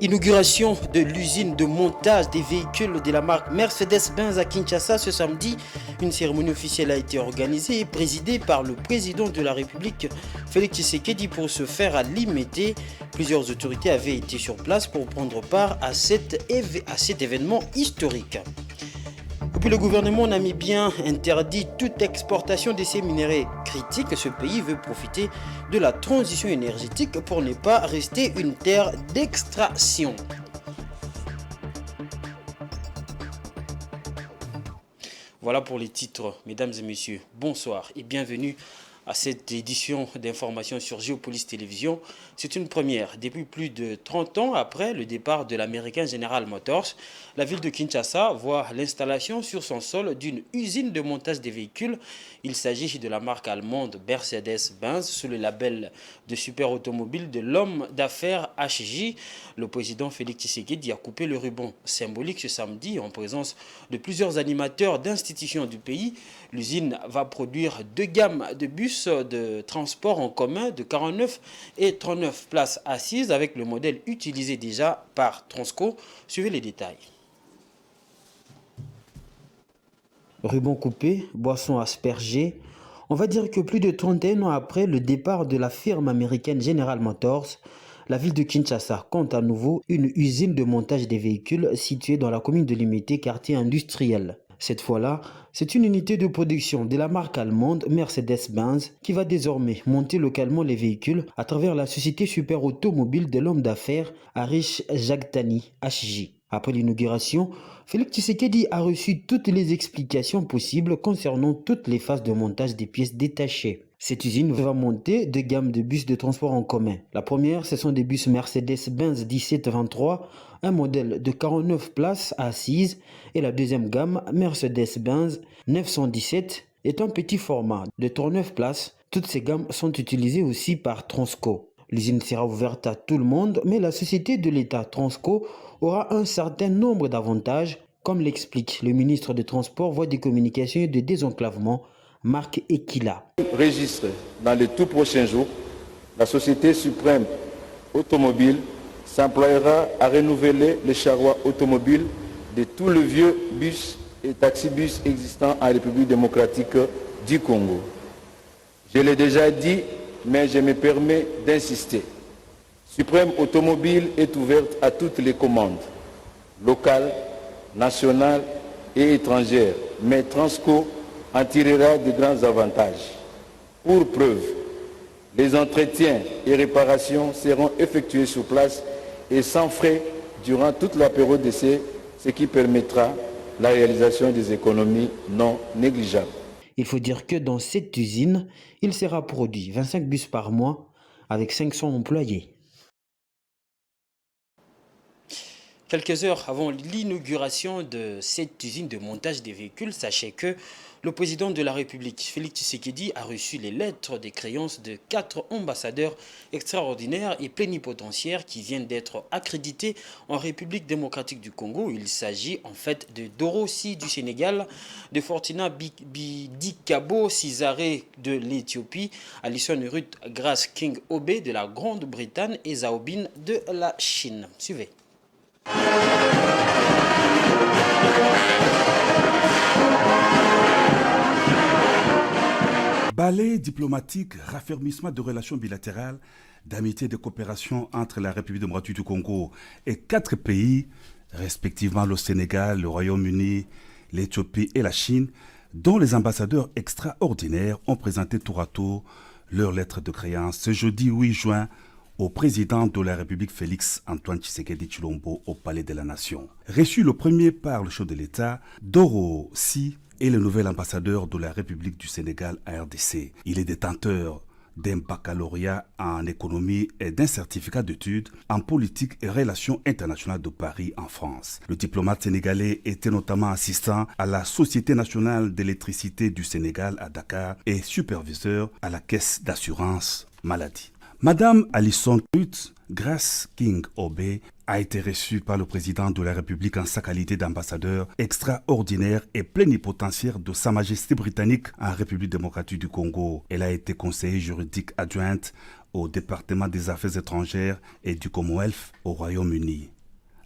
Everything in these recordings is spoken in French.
Inauguration de l'usine de montage des véhicules de la marque Mercedes-Benz à Kinshasa ce samedi. Une cérémonie officielle a été organisée et présidée par le président de la République, Félix Tshisekedi. Pour ce faire à Limete, plusieurs autorités avaient été sur place pour prendre part à cet événement historique. Et puis le gouvernement namibien interdit toute exportation de ces minéraux critiques. Ce pays veut profiter de la transition énergétique pour ne pas rester une terre d'extraction. Voilà pour les titres, mesdames et messieurs. Bonsoir et bienvenue à cette édition d'information sur Géopolis Télévision. C'est une première. Depuis plus de 30 ans après le départ de l'américain General Motors, la ville de Kinshasa voit l'installation sur son sol d'une usine de montage des véhicules. Il s'agit de la marque allemande Mercedes-Benz sous le label de super automobile de l'homme d'affaires HJ. Le président Félix Tshisekedi a coupé le ruban symbolique ce samedi en présence de plusieurs animateurs d'institutions du pays. L'usine va produire 2 gammes de bus de transport en commun de 49 et 39 places assises avec le modèle utilisé déjà par Transco. Suivez les détails. Ruban coupé, boisson aspergée. On va dire que plus de 31 ans après le départ de la firme américaine General Motors, la ville de Kinshasa compte à nouveau une usine de montage des véhicules située dans la commune de Limete, quartier industriel. Cette fois-là, c'est une unité de production de la marque allemande Mercedes-Benz qui va désormais monter localement les véhicules à travers la société super automobile de l'homme d'affaires Harish Jagtani, HJ. Après l'inauguration, Félix Tshisekedi a reçu toutes les explications possibles concernant toutes les phases de montage des pièces détachées. Cette usine va monter 2 gammes de bus de transport en commun. La première, ce sont des bus Mercedes-Benz 1723, un modèle de 49 places assises, et la deuxième gamme, Mercedes-Benz 917, est un petit format de 39 places. Toutes ces gammes sont utilisées aussi par Transco. L'usine sera ouverte à tout le monde, mais la société de l'État Transco aura un certain nombre d'avantages, comme l'explique le ministre des Transports, Voies des Communications et de Désenclavement, Marc Ekila. Registre dans les tout prochains jours, la société suprême automobile s'emploiera à renouveler les charrois automobiles de tous les vieux bus et taxibus existants en République démocratique du Congo. Je l'ai déjà dit, mais je me permets d'insister. Suprême Automobile est ouverte à toutes les commandes, locales, nationales et étrangères, mais Transco en tirera de grands avantages. Pour preuve, les entretiens et réparations seront effectués sur place et sans frais durant toute la période d'essai, ce qui permettra la réalisation des économies non négligeables. Il faut dire que dans cette usine, il sera produit 25 bus par mois avec 500 employés. Quelques heures avant l'inauguration de cette usine de montage des véhicules, sachez que le président de la République, Félix Tshisekedi, a reçu les lettres des créances de 4 ambassadeurs extraordinaires et plénipotentiaires qui viennent d'être accrédités en République démocratique du Congo. Il s'agit en fait de Dorossi du Sénégal, de Fortina Bidikabo Cesare de l'Éthiopie, Alison Ruth Grace King Obé de la Grande-Bretagne et Zaobin de la Chine. Suivez. Balai diplomatique, raffermissement de relations bilatérales, d'amitié et de coopération entre la République démocratique du Congo et 4 pays, respectivement le Sénégal, le Royaume-Uni, l'Éthiopie et la Chine, dont les ambassadeurs extraordinaires ont présenté tour à tour leurs lettres de créance ce jeudi 8 juin au président de la République Félix Antoine Tshisekedi Tshilombo au Palais de la Nation. Reçu le premier par le chef de l'État, Dorossi est le nouvel ambassadeur de la République du Sénégal à RDC. Il est détenteur d'un baccalauréat en économie et d'un certificat d'études en politique et relations internationales de Paris en France. Le diplomate sénégalais était notamment assistant à la Société nationale d'électricité du Sénégal à Dakar et superviseur à la caisse d'assurance maladie. Madame Alison Ruth Grace King Obé a été reçue par le président de la République en sa qualité d'ambassadeur extraordinaire et plénipotentiaire de Sa Majesté britannique en République démocratique du Congo. Elle a été conseillère juridique adjointe au département des affaires étrangères et du Commonwealth au Royaume-Uni.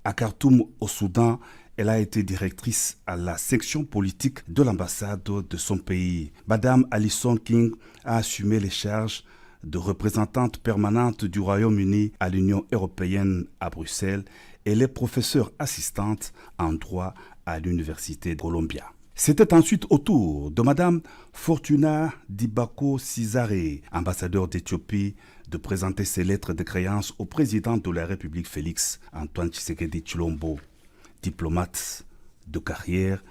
À Khartoum, au Soudan, elle a été directrice à la section politique de l'ambassade de son pays. Madame Alison King a assumé les charges de représentante permanente du Royaume-Uni à l'Union européenne à Bruxelles. Elle est professeure assistante en droit à l'Université de Columbia. C'était ensuite au tour de Madame Fortuna Dibako Cesare, ambassadeur d'Éthiopie, de présenter ses lettres de créance au président de la République Félix Antoine Tshisekedi Tshilombo. Diplomate de carrière,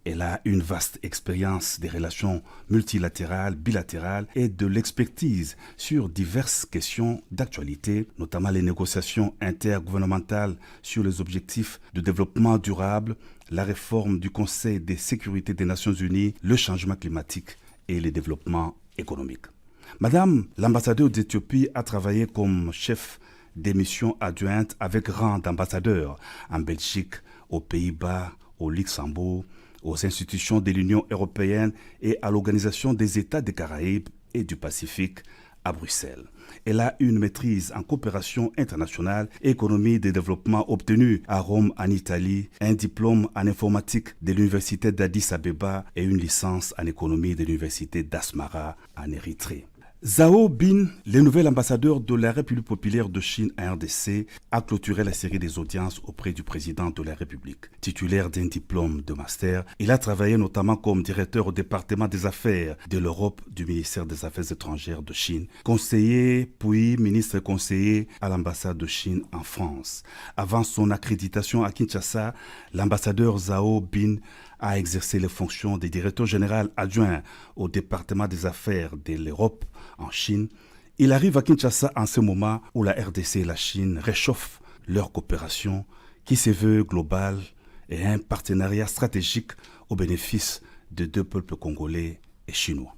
elle a une vaste expérience des relations multilatérales, bilatérales et de l'expertise sur diverses questions d'actualité, notamment les négociations intergouvernementales sur les objectifs de développement durable, la réforme du Conseil de sécurité des Nations Unies, le changement climatique et le développement économique. Madame l'ambassadeur d'Éthiopie a travaillé comme chef des missions adjointes avec rang d'ambassadeur en Belgique, aux Pays-Bas, au Luxembourg, aux institutions de l'Union européenne et à l'Organisation des États des Caraïbes et du Pacifique à Bruxelles. Elle a une maîtrise en coopération internationale et économie de développement obtenue à Rome en Italie, un diplôme en informatique de l'Université d'Addis Abeba et une licence en économie de l'Université d'Asmara en Érythrée. Zhao Bin, le nouvel ambassadeur de la République populaire de Chine à RDC, a clôturé la série des audiences auprès du président de la République. Titulaire d'un diplôme de master, il a travaillé notamment comme directeur au département des affaires de l'Europe du ministère des Affaires étrangères de Chine, conseiller puis ministre conseiller à l'ambassade de Chine en France. Avant son accréditation à Kinshasa, l'ambassadeur Zhao Bin a exercé les fonctions de directeur général adjoint au département des affaires de l'Europe en Chine. Il arrive à Kinshasa en ce moment où la RDC et la Chine réchauffent leur coopération qui se veut globale et un partenariat stratégique au bénéfice des deux peuples congolais et chinois.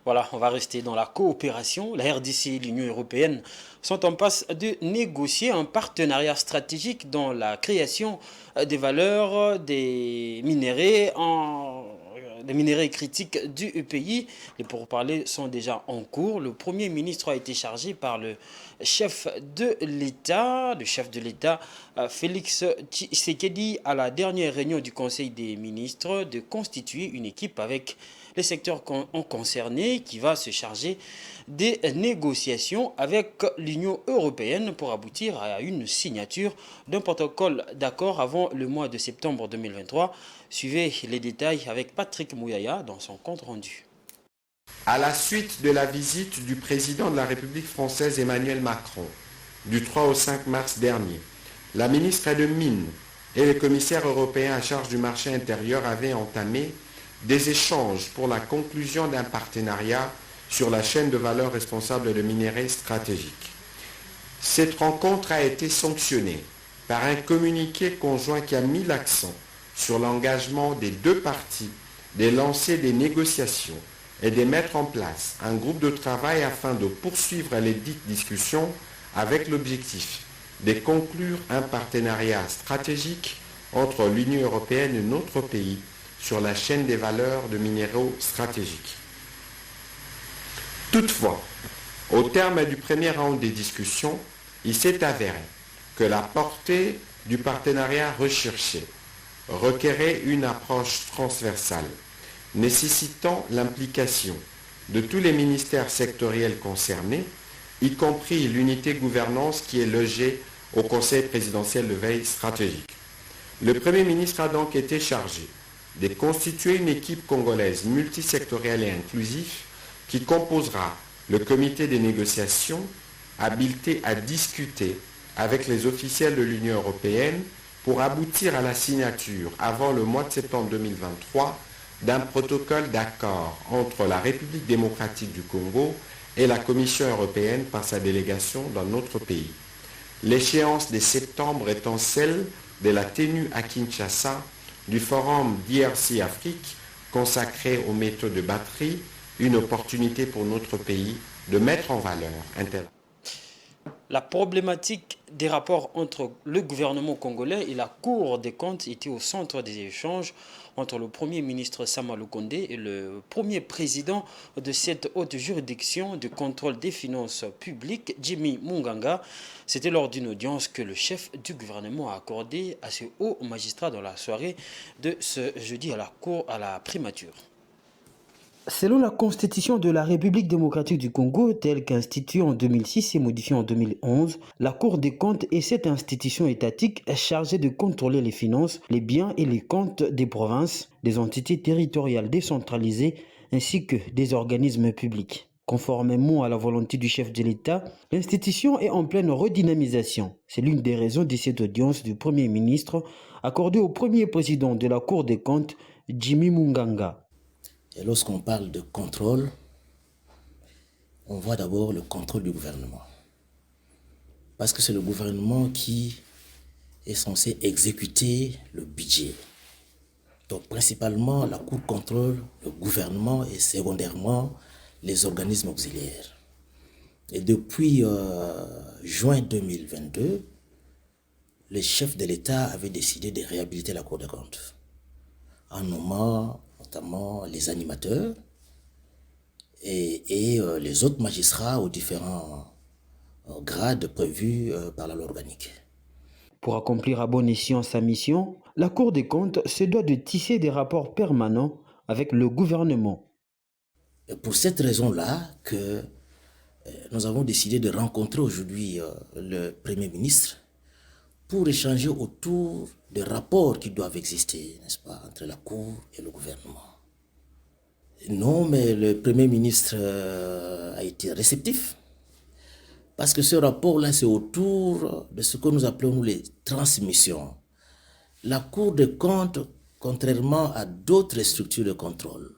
Voilà, on va rester dans la coopération. La RDC et l'Union européenne sont en passe de négocier un partenariat stratégique dans la création des valeurs des minéraux critiques du pays. Les pourparlers sont déjà en cours. Le Premier ministre a été chargé par le chef de l'État, Félix Tshisekedi, à la dernière réunion du Conseil des ministres, de constituer une équipe avec les secteurs concernés qui va se charger des négociations avec l'Union européenne pour aboutir à une signature d'un protocole d'accord avant le mois de septembre 2023. Suivez les détails avec Patrick Mouyaya dans son compte rendu. À la suite de la visite du président de la République française Emmanuel Macron du 3 au 5 mars dernier, la ministre des Mines et le commissaire européen en charge du marché intérieur avaient entamé des échanges pour la conclusion d'un partenariat sur la chaîne de valeur responsable de minerais stratégiques. Cette rencontre a été sanctionnée par un communiqué conjoint qui a mis l'accent sur l'engagement des deux parties de lancer des négociations et de mettre en place un groupe de travail afin de poursuivre les dites discussions avec l'objectif de conclure un partenariat stratégique entre l'Union européenne et notre pays sur la chaîne des valeurs de minéraux stratégiques. Toutefois, au terme du premier round des discussions, il s'est avéré que la portée du partenariat recherché requérait une approche transversale, nécessitant l'implication de tous les ministères sectoriels concernés, y compris l'unité gouvernance qui est logée au Conseil présidentiel de veille stratégique. Le Premier ministre a donc été chargé de constituer une équipe congolaise multisectorielle et inclusive qui composera le comité des négociations habilité à discuter avec les officiels de l'Union européenne pour aboutir à la signature avant le mois de septembre 2023 d'un protocole d'accord entre la République démocratique du Congo et la Commission européenne par sa délégation dans notre pays. L'échéance de septembre étant celle de la tenue à Kinshasa du forum DRC Afrique consacré aux métaux de batterie, une opportunité pour notre pays de mettre en valeur La problématique des rapports entre le gouvernement congolais et la Cour des comptes était au centre des échanges entre le Premier ministre Sama Lukonde et le premier président de cette haute juridiction de contrôle des finances publiques, Jimmy Munganga. C'était lors d'une audience que le chef du gouvernement a accordée à ce haut magistrat dans la soirée de ce jeudi à la primature. Selon la Constitution de la République démocratique du Congo, telle qu'instituée en 2006 et modifiée en 2011, la Cour des comptes est cette institution étatique chargée de contrôler les finances, les biens et les comptes des provinces, des entités territoriales décentralisées ainsi que des organismes publics. Conformément à la volonté du chef de l'État, l'institution est en pleine redynamisation. C'est l'une des raisons de cette audience du Premier ministre accordée au premier président de la Cour des comptes, Jimmy Munganga. Et lorsqu'on parle de contrôle, on voit d'abord le contrôle du gouvernement. Parce que c'est le gouvernement qui est censé exécuter le budget. Donc principalement, la Cour contrôle le gouvernement et secondairement les organismes auxiliaires. Et depuis juin 2022, le chef de l'État avait décidé de réhabiliter la Cour des comptes en nommant notamment les animateurs et les autres magistrats aux différents grades prévus par la loi organique. Pour accomplir à bon escient sa mission, la Cour des comptes se doit de tisser des rapports permanents avec le gouvernement. Et pour cette raison-là que nous avons décidé de rencontrer aujourd'hui le Premier ministre pour échanger autour des rapports qui doivent exister, n'est-ce pas, entre la Cour et le gouvernement. Non, mais le Premier ministre a été réceptif, parce que ce rapport-là, c'est autour de ce que nous appelons les transmissions. La Cour des comptes, contrairement à d'autres structures de contrôle,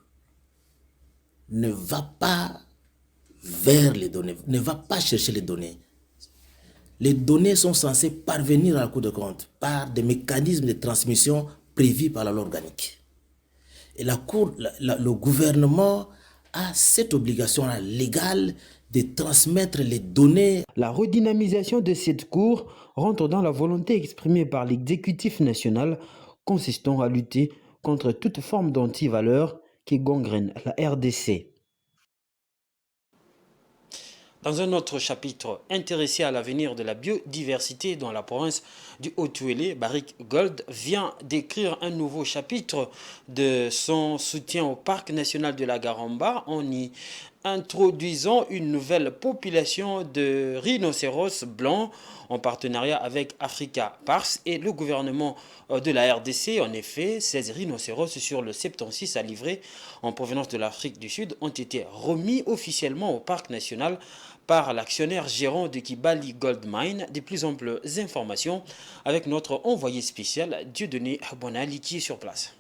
ne va pas vers les données, ne va pas chercher les données. Les données sont censées parvenir à la Cour des comptes par des mécanismes de transmission prévus par la loi organique. Et le gouvernement a cette obligation légale de transmettre les données. La redynamisation de cette Cour rentre dans la volonté exprimée par l'exécutif national consistant à lutter contre toute forme d'antivaleur qui gangrène la RDC. Dans un autre chapitre intéressé à l'avenir de la biodiversité dans la province du Haut-Uélé, Barrick Gold vient d'écrire un nouveau chapitre de son soutien au parc national de la Garamba en y introduisant une nouvelle population de rhinocéros blancs en partenariat avec Africa Parks et le gouvernement de la RDC. En effet, 16 rhinocéros sur le 76 à livrer en provenance de l'Afrique du Sud ont été remis officiellement au parc national par l'actionnaire gérant de Kibali Gold Mine. Des plus amples informations avec notre envoyé spécial Dieudonné Bonali qui est sur place.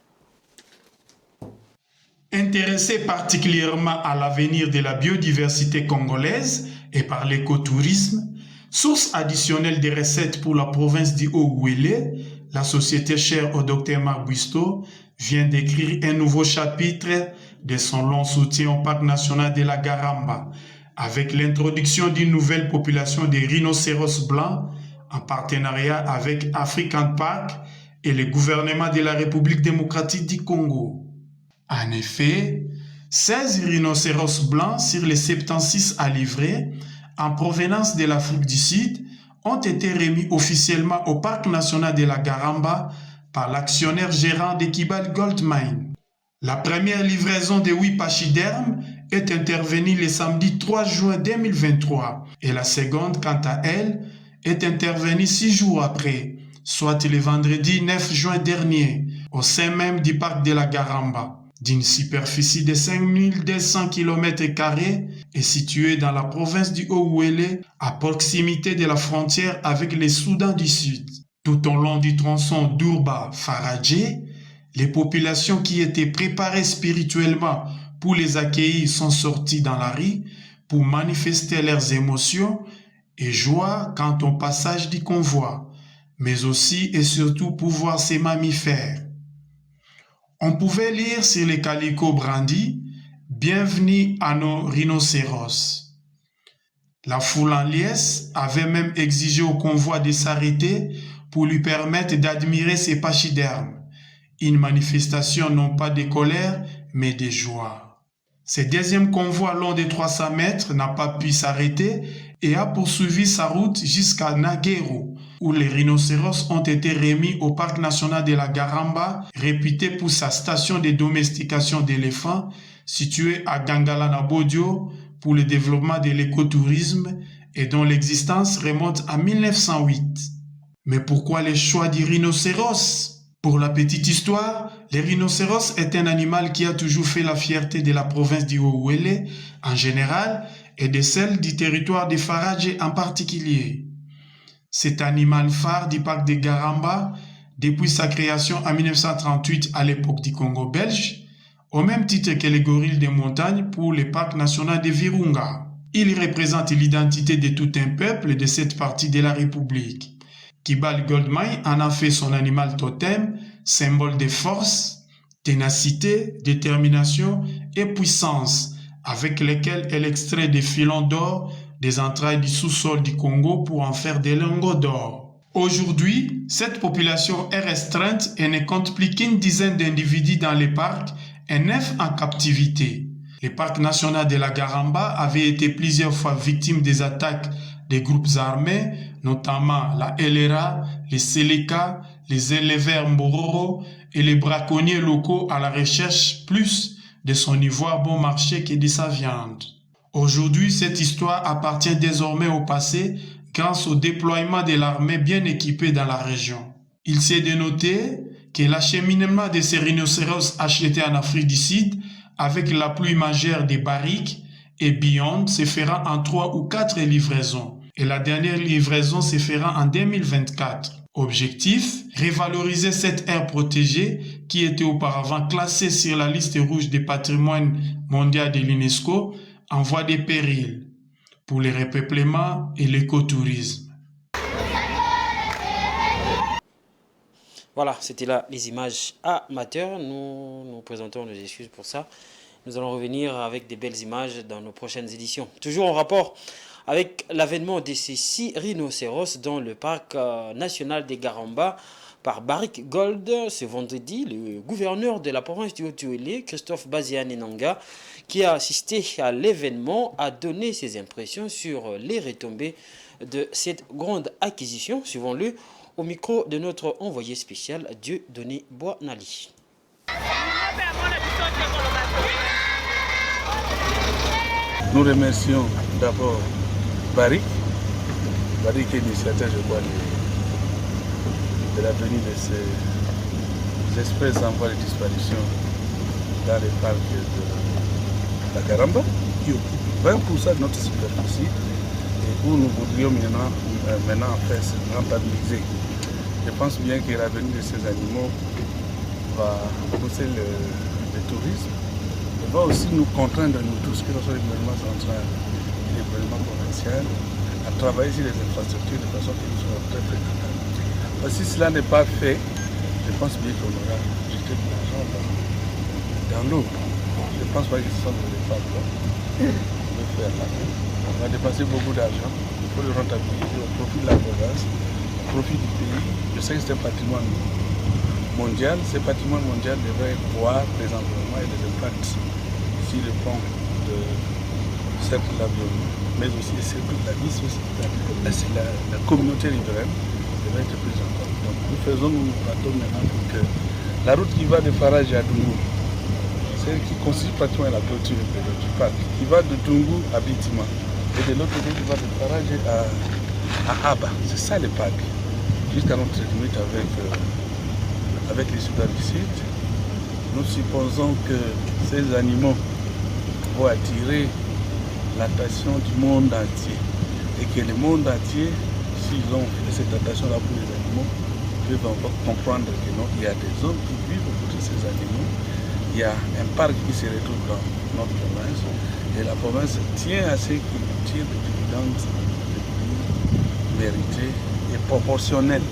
Intéressé particulièrement à l'avenir de la biodiversité congolaise et par l'écotourisme, source additionnelle des recettes pour la province du Haut-Uélé, la société chère au Dr Marc Buisto vient d'écrire un nouveau chapitre de son long soutien au parc national de la Garamba, avec l'introduction d'une nouvelle population de rhinocéros blancs en partenariat avec African Park et le gouvernement de la République démocratique du Congo. En effet, 16 rhinocéros blancs sur les 76 à livrer en provenance de l'Afrique du Sud ont été remis officiellement au parc national de la Garamba par l'actionnaire gérant de Kibali Gold Mine. La première livraison de 8 pachydermes est intervenue le samedi 3 juin 2023 et la seconde, quant à elle, est intervenue 6 jours après, soit le vendredi 9 juin dernier, au sein même du parc de la Garamba. D'une superficie de 5200 km² est située dans la province du Haut-Uélé, à proximité de la frontière avec le Soudan du Sud. Tout au long du tronçon Durba-Faradje, les populations qui étaient préparées spirituellement pour les accueillir sont sorties dans la rue pour manifester leurs émotions et joie quant au passage du convoi, mais aussi et surtout pour voir ces mammifères. On pouvait lire sur les calicots brandis « Bienvenue à nos rhinocéros ». La foule en liesse avait même exigé au convoi de s'arrêter pour lui permettre d'admirer ses pachydermes. Une manifestation non pas de colère, mais de joie. Ce deuxième convoi long de 300 mètres n'a pas pu s'arrêter et a poursuivi sa route jusqu'à Naguero, où les rhinocéros ont été remis au parc national de la Garamba, réputé pour sa station de domestication d'éléphants, située à Gangala-Nabodio, pour le développement de l'écotourisme et dont l'existence remonte à 1908. Mais pourquoi le choix du rhinocéros? Pour la petite histoire, le rhinocéros est un animal qui a toujours fait la fierté de la province du Haut-Uélé en général et de celle du territoire de Faradje en particulier. Cet animal phare du parc de Garamba, depuis sa création en 1938 à l'époque du Congo belge, au même titre que les gorilles de montagne pour le parc national de Virunga. Il représente l'identité de tout un peuple de cette partie de la République. Kibali Goldmine en a fait son animal totem, symbole de force, ténacité, détermination et puissance, avec lesquels elle extrait des filons d'or des entrailles du sous-sol du Congo pour en faire des lingots d'or. Aujourd'hui, cette population est restreinte et ne compte plus qu'une dizaine d'individus dans les parcs et 9 en captivité. Le parc national de la Garamba avait été plusieurs fois victime des attaques des groupes armés, notamment la LRA, les Seleka, les éleveurs Mbororo et les braconniers locaux à la recherche plus de son ivoire bon marché que de sa viande. Aujourd'hui, cette histoire appartient désormais au passé grâce au déploiement de l'armée bien équipée dans la région. Il s'est de noter que l'acheminement de ces rhinocéros achetés en Afrique du Sud avec la pluie majeure des barriques et Beyond se fera en 3 ou 4 livraisons. Et la dernière livraison se fera en 2024. Objectif, revaloriser cette aire protégée qui était auparavant classée sur la liste rouge des patrimoines mondiaux de l'UNESCO en voie de péril pour le repeuplement et l'écotourisme. Voilà, c'était là les images amateurs. Nous présentons nos excuses pour ça. Nous allons revenir avec des belles images dans nos prochaines éditions. Toujours en rapport avec l'avènement de ces 6 rhinocéros dans le parc national des Garamba par Barrick Gold ce vendredi. Le gouverneur de la province du Haut-Uélé, Christophe Baziane-Nanga, qui a assisté à l'événement, a donné ses impressions sur les retombées de cette grande acquisition. Suivons-le au micro de notre envoyé spécial Dieudonné Boinali. Nous remercions d'abord Barrick est initiateur, je crois, de la venue de ces espèces en voie de disparition dans les parcs de la Garamba, qui occupent 20% de notre superficie et où nous voudrions maintenant faire se rentabiliser. Je pense bien que la venue de ces animaux va pousser le tourisme et va aussi nous contraindre, nous tous, que ce soit le gouvernement central et le gouvernement provincial, à travailler sur les infrastructures de façon que nous soyons très fréquentables. Si cela n'est pas fait, je pense bien qu'on aura jeté de l'argent dans l'eau. Je ne pense pas que ce soit les femmes qu'on veut faire là. On va dépasser beaucoup d'argent pour le rentabiliser au profit de la province, au profit du pays. Je sais que c'est un patrimoine mondial. Ce patrimoine mondial devrait voir les environnements et les impacts sur le plan de certes l'environnement, mais aussi surtout la vie sociale, la communauté riveraine devrait être plus importante. Donc nous faisons, nous partons maintenant pour que la route qui va de Faradje à Dungu, celle qui consiste pratiquement à la clôture du parc, qui va de Dungu à Bitima, et de l'autre côté qui va de Faradje à Aba, c'est ça le parc, jusqu'à notre limite avec les Soudan du Sud. Nous supposons que ces animaux vont attirer l'attention du monde entier et que le monde entier, s'ils ont cette attention-là pour les animaux, peuvent encore comprendre que non, il y a des hommes qui vivent autour de ces animaux. Il y a un parc qui se retrouve dans notre province et la province tient à ce qu'il tire des dividendes mérités et proportionnels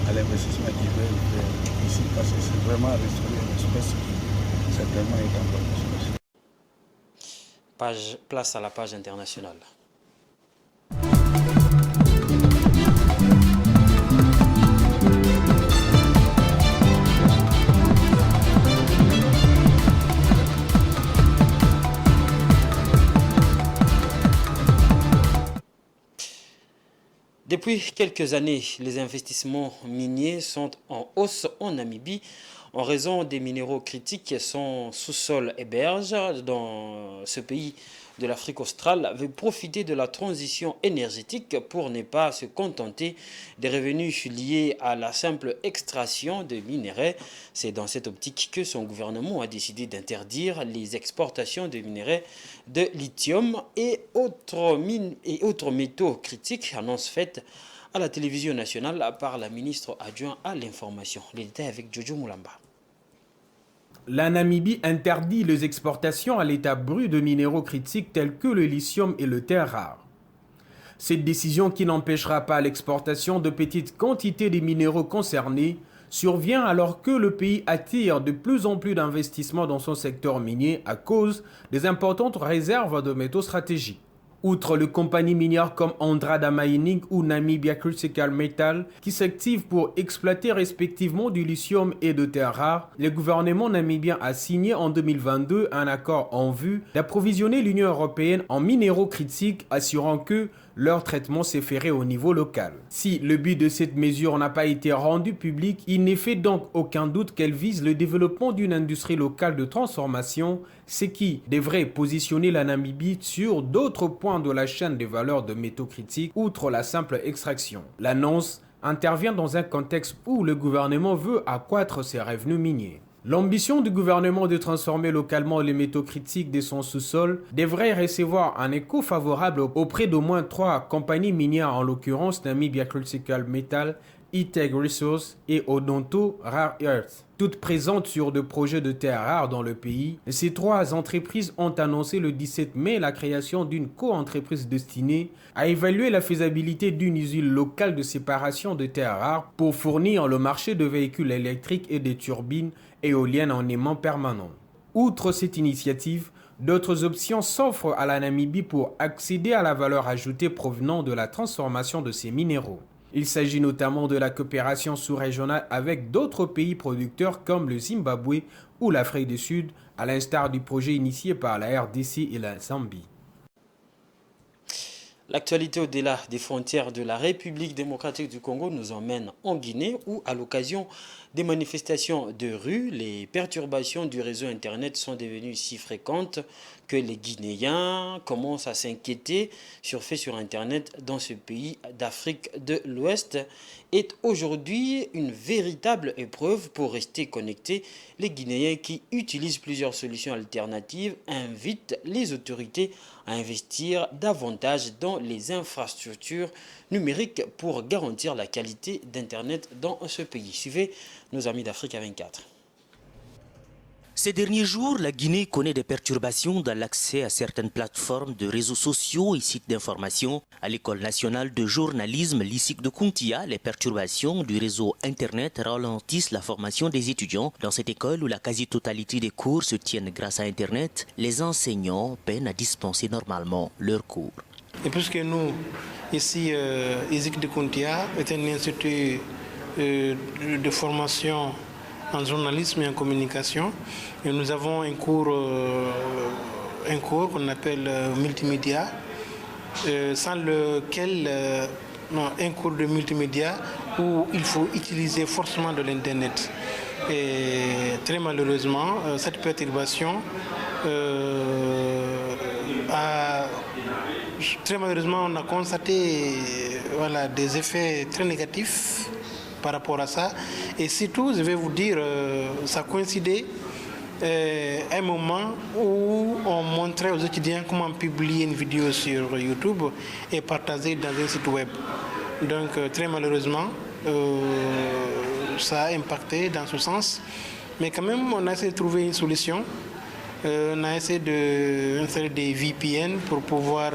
à l'investissement qu'ils veulent faire ici, parce que c'est vraiment restaurer une espèce qui certainement est en bonne situation. Place à la page internationale. Depuis quelques années, les investissements miniers sont en hausse en Namibie en raison des minéraux critiques que son sous-sol héberge. Dans ce pays de l'Afrique australe veut profiter de la transition énergétique pour ne pas se contenter des revenus liés à la simple extraction de minerais. C'est dans cette optique que son gouvernement a décidé d'interdire les exportations de minerais de lithium et autres métaux critiques, annonce faite à la télévision nationale par la ministre adjointe à l'information. Les détails avec Jojo Moulamba. La Namibie interdit les exportations à l'état brut de minéraux critiques tels que le lithium et le terre rare. Cette décision, qui n'empêchera pas l'exportation de petites quantités des minéraux concernés, survient alors que le pays attire de plus en plus d'investissements dans son secteur minier à cause des importantes réserves de métaux stratégiques. Outre les compagnies minières comme Andrada Mining ou Namibia Critical Metal qui s'activent pour exploiter respectivement du lithium et de terres rares, le gouvernement namibien a signé en 2022 un accord en vue d'approvisionner l'Union européenne en minéraux critiques, assurant que leur traitement s'est fait au niveau local. Si le but de cette mesure n'a pas été rendu public, il n'est fait donc aucun doute qu'elle vise le développement d'une industrie locale de transformation, ce qui devrait positionner la Namibie sur d'autres points de la chaîne des valeurs de métaux critiques, outre la simple extraction. L'annonce intervient dans un contexte où le gouvernement veut accroître ses revenus miniers. L'ambition du gouvernement de transformer localement les métaux critiques de son sous-sol devrait recevoir un écho favorable auprès d'au moins 3 compagnies minières, en l'occurrence Namibia Critical Metal, Iteg Resources et Odonto Rare Earth. Toutes présentes sur des projets de terres rares dans le pays, ces 3 entreprises ont annoncé le 17 mai la création d'une co-entreprise destinée à évaluer la faisabilité d'une usine locale de séparation de terres rares pour fournir le marché de véhicules électriques et des turbines éoliennes en aimant permanent. Outre cette initiative, d'autres options s'offrent à la Namibie pour accéder à la valeur ajoutée provenant de la transformation de ces minéraux. Il s'agit notamment de la coopération sous-régionale avec d'autres pays producteurs comme le Zimbabwe ou l'Afrique du Sud, à l'instar du projet initié par la RDC et la Zambie. L'actualité au-delà des frontières de la République démocratique du Congo nous emmène en Guinée où, à l'occasion des manifestations de rue, les perturbations du réseau Internet sont devenues si fréquentes que les Guinéens commencent à s'inquiéter. Surfer sur Internet dans ce pays d'Afrique de l'Ouest est aujourd'hui une véritable épreuve pour rester connectés. Les Guinéens qui utilisent plusieurs solutions alternatives invitent les autorités à investir davantage dans les infrastructures numériques pour garantir la qualité d'Internet dans ce pays. Suivez nos amis d'Afrique 24. Ces derniers jours, la Guinée connaît des perturbations dans l'accès à certaines plateformes de réseaux sociaux et sites d'information. À l'École nationale de journalisme Lycée de Kountia, les perturbations du réseau Internet ralentissent la formation des étudiants. Dans cette école où la quasi-totalité des cours se tiennent grâce à Internet, les enseignants peinent à dispenser normalement leurs cours. Et puisque nous, ici, Lycée de Kountia est un institut de formation en journalisme et en communication. Et nous avons un cours qu'on appelle multimédia, sans lequel, un cours de multimédia où il faut utiliser forcément de l'Internet. Et très malheureusement, cette perturbation on a constaté des effets très négatifs par rapport à ça. Et surtout, je vais vous dire, ça coïncidait un moment où on montrait aux étudiants comment publier une vidéo sur YouTube et partager dans un site web. Donc, très malheureusement, ça a impacté dans ce sens. Mais quand même, on a essayé de trouver une solution. On a essayé d'installer des VPN pour pouvoir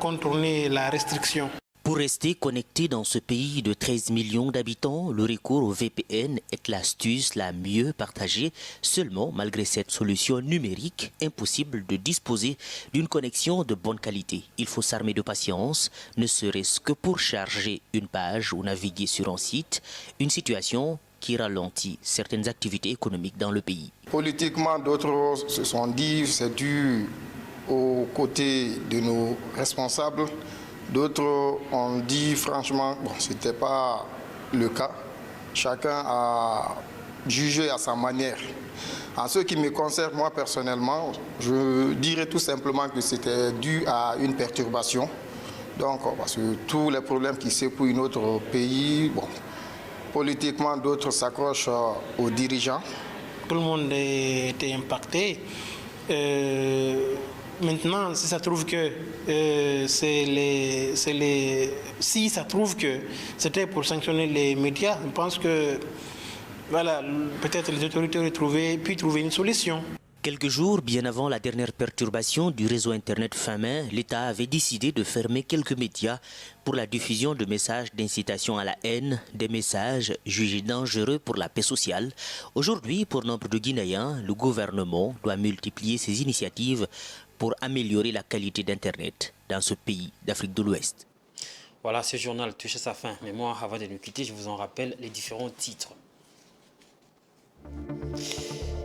contourner la restriction. Pour rester connecté dans ce pays de 13 millions d'habitants, le recours au VPN est l'astuce la mieux partagée. Seulement, malgré cette solution numérique, impossible de disposer d'une connexion de bonne qualité. Il faut s'armer de patience, ne serait-ce que pour charger une page ou naviguer sur un site, une situation qui ralentit certaines activités économiques dans le pays. Politiquement, d'autres se sont dit que c'est dû aux côtés de nos responsables D'autres ont dit franchement, bon, ce n'était pas le cas. Chacun a jugé à sa manière. En ce qui me concerne, moi personnellement, je dirais tout simplement que c'était dû à une perturbation. Donc, parce que tous les problèmes qui secouent notre pays, bon, politiquement, d'autres s'accrochent aux dirigeants. Tout le monde était impacté. Maintenant, si ça trouve que si ça trouve que c'était pour sanctionner les médias, je pense que voilà, peut-être les autorités auraient pu trouver une solution. Quelques jours bien avant la dernière perturbation du réseau Internet fin mai, l'État avait décidé de fermer quelques médias pour la diffusion de messages d'incitation à la haine, des messages jugés dangereux pour la paix sociale. Aujourd'hui, pour nombre de Guinéens, le gouvernement doit multiplier ses initiatives pour améliorer la qualité d'Internet dans ce pays d'Afrique de l'Ouest. Voilà, ce journal touche à sa fin. Mais moi, avant de nous quitter, je vous en rappelle les différents titres.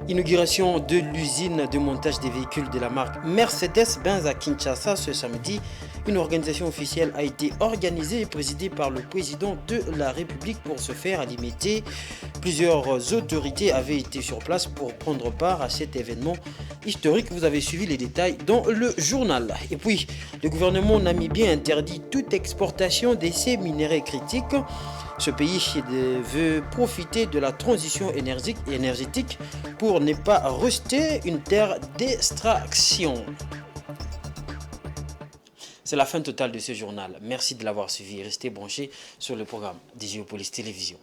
Inauguration de l'usine de montage des véhicules de la marque Mercedes-Benz à Kinshasa ce samedi. Une organisation officielle a été organisée et présidée par le président de la République pour se faire alimenter. Plusieurs autorités avaient été sur place pour prendre part à cet événement historique. Vous avez suivi les détails dans le journal. Et puis, le gouvernement namibien interdit toute exportation de ces minéraux critiques. Ce pays veut profiter de la transition énergétique pour ne pas rester une terre d'extraction. C'est la fin totale de ce journal. Merci de l'avoir suivi. Restez branchés sur le programme des Géopolis Télévision.